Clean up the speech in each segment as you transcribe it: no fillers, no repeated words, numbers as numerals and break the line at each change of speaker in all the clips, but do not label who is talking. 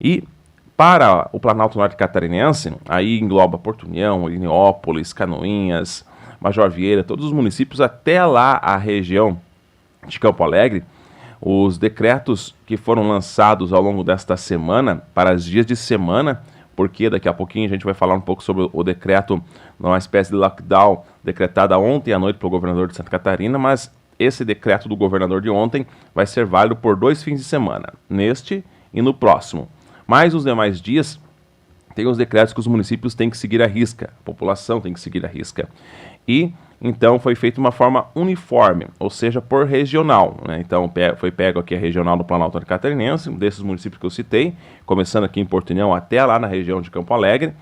E para o Planalto Norte Catarinense, aí engloba Porto União, Heliópolis, Canoinhas, Major Vieira, todos os municípios até lá a região de Campo Alegre, os decretos que foram lançados ao longo desta semana, para os dias de semana, porque daqui a pouquinho a gente vai falar um pouco sobre o decreto, uma espécie de lockdown decretada ontem à noite pelo governador de Santa Catarina, mas esse decreto do governador de ontem vai ser válido por 2 fins de semana, neste e no próximo. Mas os demais dias, tem os decretos que os municípios têm que seguir à risca, a população tem que seguir à risca. E então foi feita uma forma uniforme, ou seja, por regional, né? Então foi pego aqui a regional do Planalto Norte Catarinense, desses municípios que eu citei, começando aqui em Porto União até lá na região de Campo Alegre,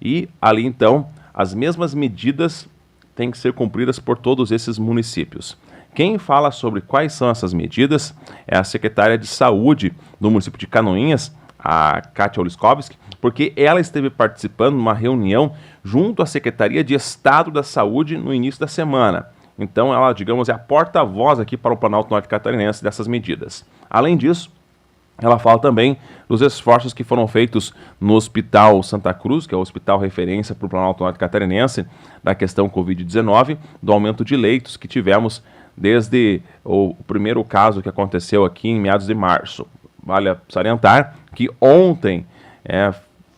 e ali então as mesmas medidas têm que ser cumpridas por todos esses municípios. Quem fala sobre quais são essas medidas é a secretária de Saúde do município de Canoinhas, a Kátia Oliskovski, porque ela esteve participando de uma reunião junto à Secretaria de Estado da Saúde no início da semana. Então ela, digamos, é a porta-voz aqui para o Planalto Norte Catarinense dessas medidas. Além disso, ela fala também dos esforços que foram feitos no Hospital Santa Cruz, que é o hospital referência para o Planalto Norte Catarinense, da questão Covid-19, do aumento de leitos que tivemos desde o primeiro caso que aconteceu aqui em meados de março. Vale salientar que ontem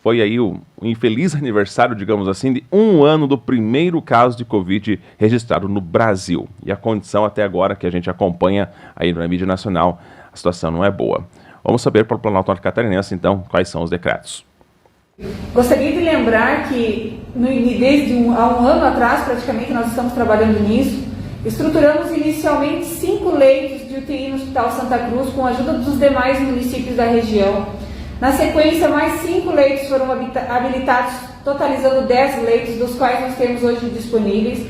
foi aí o infeliz aniversário, digamos assim, de 1 ano do primeiro caso de Covid registrado no Brasil. E a condição até agora que a gente acompanha aí na mídia nacional, a situação não é boa. Vamos saber para o Planalto Norte Catarinense, então, quais são os decretos.
Gostaria de lembrar que desde há 1 ano atrás, praticamente, nós estamos trabalhando nisso. Estruturamos inicialmente 5 leitos de UTI no Hospital Santa Cruz com a ajuda dos demais municípios da região. Na sequência, mais 5 leitos foram habilitados, totalizando 10 leitos, dos quais nós temos hoje disponíveis.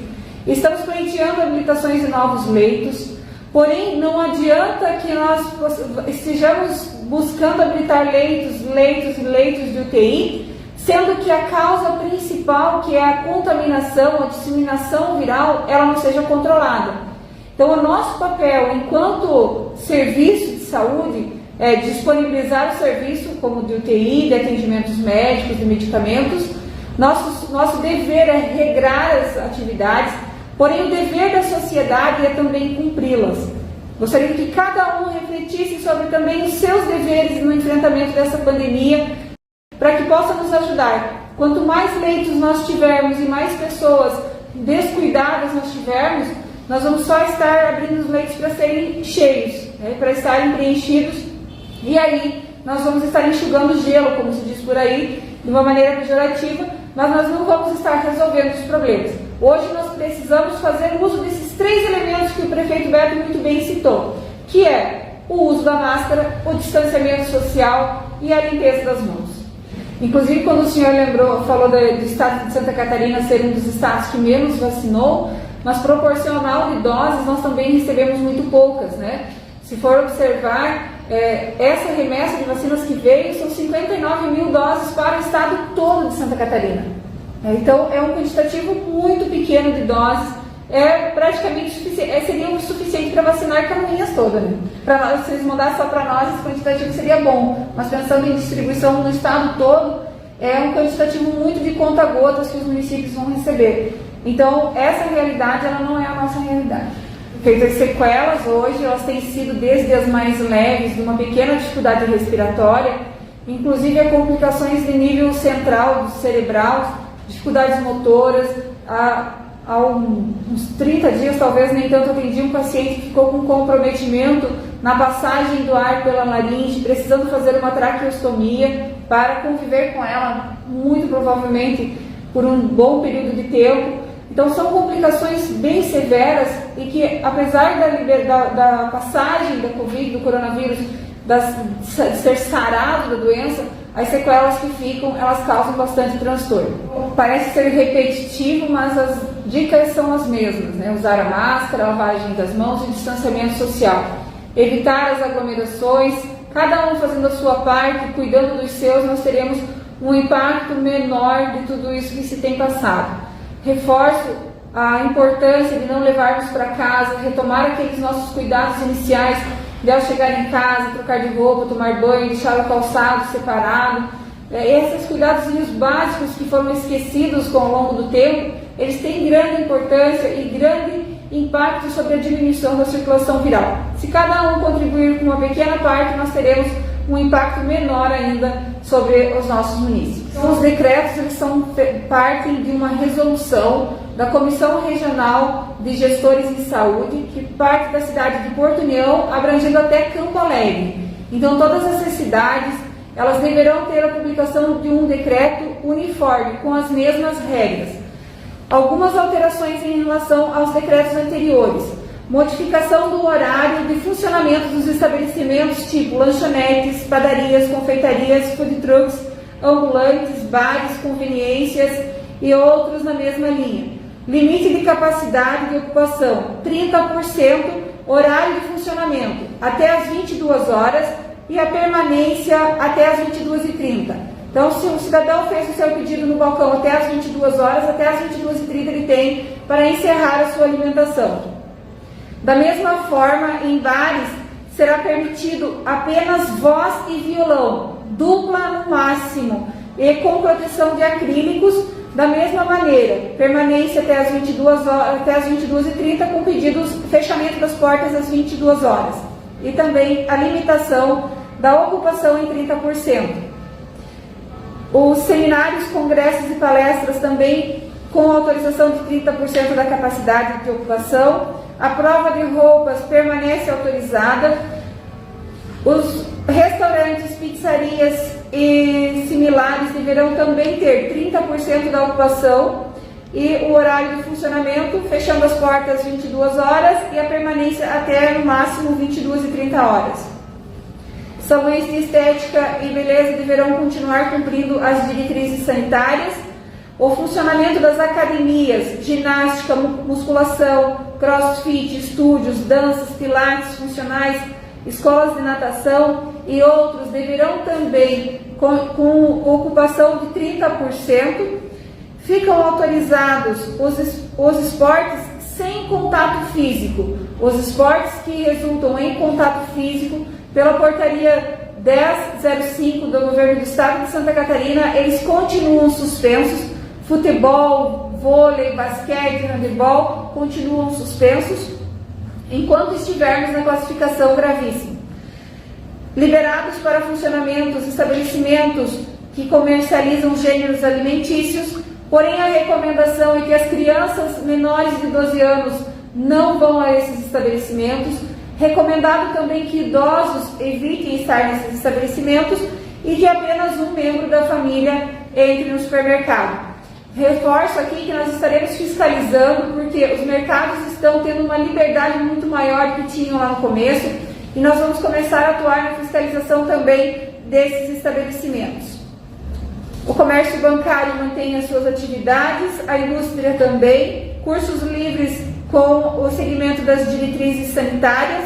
Estamos pleiteando habilitações de novos leitos, porém não adianta que nós estejamos buscando habilitar leitos de UTI, sendo que a causa principal, que é a contaminação, a disseminação viral, ela não seja controlada. Então, o nosso papel, enquanto serviço de saúde, é disponibilizar o serviço, como de UTI, de atendimentos médicos, de medicamentos. Nosso dever é regrar as atividades, porém o dever da sociedade é também cumpri-las. Gostaria que cada um refletisse sobre também os seus deveres no enfrentamento dessa pandemia, para que possa nos ajudar. Quanto mais leitos nós tivermos e mais pessoas descuidadas nós tivermos, nós vamos só estar abrindo os leitos para serem cheios, para estarem preenchidos, e aí nós vamos estar enxugando gelo, como se diz por aí, de uma maneira pejorativa, mas nós não vamos estar resolvendo os problemas. Hoje nós precisamos fazer uso desses 3 elementos que o prefeito Beto muito bem citou, que é o uso da máscara, o distanciamento social e a limpeza das mãos. Inclusive, quando o senhor falou do estado de Santa Catarina ser um dos estados que menos vacinou, mas proporcional de doses nós também recebemos muito poucas, né? Se for observar, essa remessa de vacinas que veio são 59 mil doses para o estado todo de Santa Catarina. Então, é um quantitativo muito pequeno de doses, praticamente seria o suficiente para vacinar Canoinhas toda, né? Se eles mandassem só para nós, esse quantitativo seria bom, mas pensando em distribuição no estado todo, é um quantitativo muito de conta-gotas que os municípios vão receber. Então, essa realidade, ela não é a nossa realidade. As sequelas hoje, elas têm sido desde as mais leves, de uma pequena dificuldade respiratória, inclusive a complicações de nível central, cerebral, dificuldades motoras. Há uns 30 dias, talvez nem tanto, atendi um paciente que ficou com comprometimento na passagem do ar pela laringe, precisando fazer uma traqueostomia para conviver com ela, muito provavelmente por um bom período de tempo. Então, são complicações bem severas e que, apesar da passagem da Covid, do coronavírus, de ser sarado da doença, as sequelas que ficam, elas causam bastante transtorno. Parece ser repetitivo, mas as dicas são as mesmas, né? Usar a máscara, a lavagem das mãos e distanciamento social. Evitar as aglomerações, cada um fazendo a sua parte, cuidando dos seus, nós teremos um impacto menor de tudo isso que se tem passado. Reforço a importância de não levarmos para casa, retomar aqueles nossos cuidados iniciais, de ao chegar em casa, trocar de roupa, tomar banho, deixar o calçado separado. Esses cuidados básicos que foram esquecidos ao longo do tempo, eles têm grande importância e grande impacto sobre a diminuição da circulação viral. Se cada um contribuir com uma pequena parte, nós teremos um impacto menor ainda sobre os nossos municípios. Então, os decretos eles partem de uma resolução da Comissão Regional de Gestores de Saúde, que parte da cidade de Porto União, abrangendo até Campo Alegre. Então, todas essas cidades elas deverão ter a publicação de um decreto uniforme, com as mesmas regras. Algumas alterações em relação aos decretos anteriores. Modificação do horário de funcionamento dos estabelecimentos tipo lanchonetes, padarias, confeitarias, food trucks, ambulantes, bares, conveniências e outros na mesma linha. Limite de capacidade de ocupação, 30%, horário de funcionamento até as 22 horas e a permanência até as 22h30. Então, se o cidadão fez o seu pedido no balcão até as 22 horas, até as 22h30 ele tem para encerrar a sua alimentação. Da mesma forma, em bares, será permitido apenas voz e violão, dupla no máximo, e com proteção de acrílicos, da mesma maneira, permanência até as 22 horas, até as 22h30, com pedidos fechamento das portas às 22 horas. E também a limitação da ocupação em 30%. Os seminários, congressos e palestras também com autorização de 30% da capacidade de ocupação. A prova de roupas permanece autorizada. Os restaurantes, pizzarias e similares deverão também ter 30% da ocupação e o horário de funcionamento, fechando as portas às 22 horas e a permanência até no máximo 22h30 horas. Salões de estética e beleza deverão continuar cumprindo as diretrizes sanitárias. O funcionamento das academias, ginástica, musculação, crossfit, estúdios, danças, pilates funcionais, escolas de natação e outros deverão também com ocupação de 30%. Ficam autorizados os esportes sem contato físico. Os esportes que resultam em contato físico, pela portaria 1005 do Governo do Estado de Santa Catarina, eles continuam suspensos. Futebol, vôlei, basquete, handebol continuam suspensos enquanto estivermos na classificação gravíssima. Liberados para funcionamento os estabelecimentos que comercializam gêneros alimentícios, porém a recomendação é que as crianças menores de 12 anos não vão a esses estabelecimentos. Recomendado também que idosos evitem estar nesses estabelecimentos e que apenas um membro da família entre no supermercado. Reforço aqui que nós estaremos fiscalizando, porque os mercados estão tendo uma liberdade muito maior do que tinham lá no começo, e nós vamos começar a atuar na fiscalização também desses estabelecimentos. O comércio bancário mantém as suas atividades, a indústria também, cursos livres com o segmento das diretrizes sanitárias,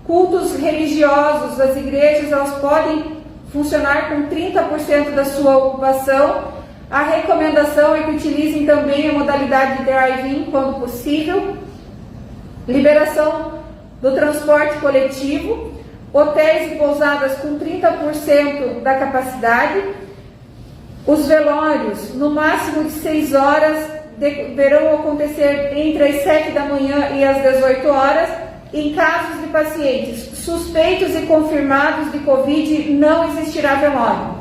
cultos religiosos, as igrejas elas podem funcionar com 30% da sua ocupação. A recomendação é que utilizem também a modalidade de drive-in quando possível. Liberação do transporte coletivo, hotéis e pousadas com 30% da capacidade. Os velórios, no máximo de 6 horas, deverão acontecer entre as 7 da manhã e as 18 horas. Em casos de pacientes suspeitos e confirmados de Covid, não existirá velório.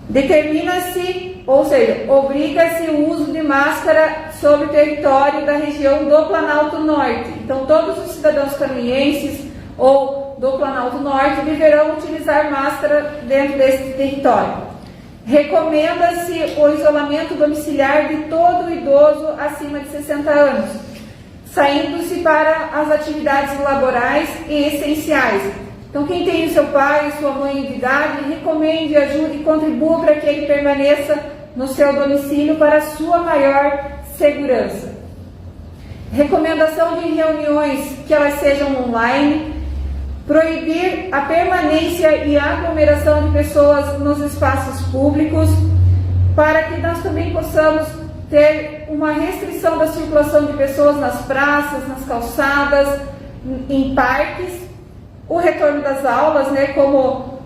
Determina-se, ou seja, obriga-se o uso de máscara sobre o território da região do Planalto Norte. Então, todos os cidadãos canoinenses ou do Planalto Norte deverão utilizar máscara dentro desse território. Recomenda-se o isolamento domiciliar de todo idoso acima de 60 anos, saindo-se para as atividades laborais e essenciais. Então, quem tem o seu pai, sua mãe de idade, recomende, ajude e contribua para que ele permaneça no seu domicílio para a sua maior segurança. Recomendação de reuniões que elas sejam online. Proibir a permanência e a aglomeração de pessoas nos espaços públicos, para que nós também possamos ter uma restrição da circulação de pessoas nas praças, nas calçadas, em parques. o retorno das aulas, né, como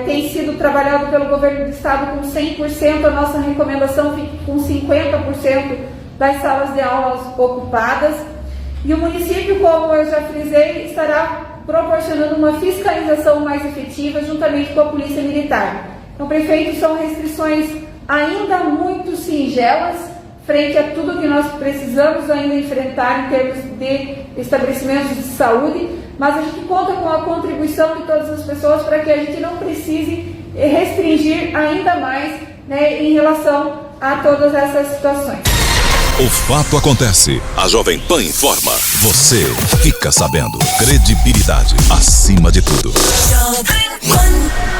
tem sido trabalhado pelo governo do estado com 100%, a nossa recomendação fica com 50% das salas de aulas ocupadas. E o município, como eu já frisei, estará proporcionando uma fiscalização mais efetiva juntamente com a Polícia Militar. Então, prefeito, são restrições ainda muito singelas frente a tudo que nós precisamos ainda enfrentar em termos de estabelecimentos de saúde, mas a gente conta com a contribuição de todas as pessoas para que a gente não precise restringir ainda mais, né, em relação a todas essas situações.
O fato acontece. A Jovem Pan informa. Você fica sabendo. Credibilidade acima de tudo. Jovem Pan.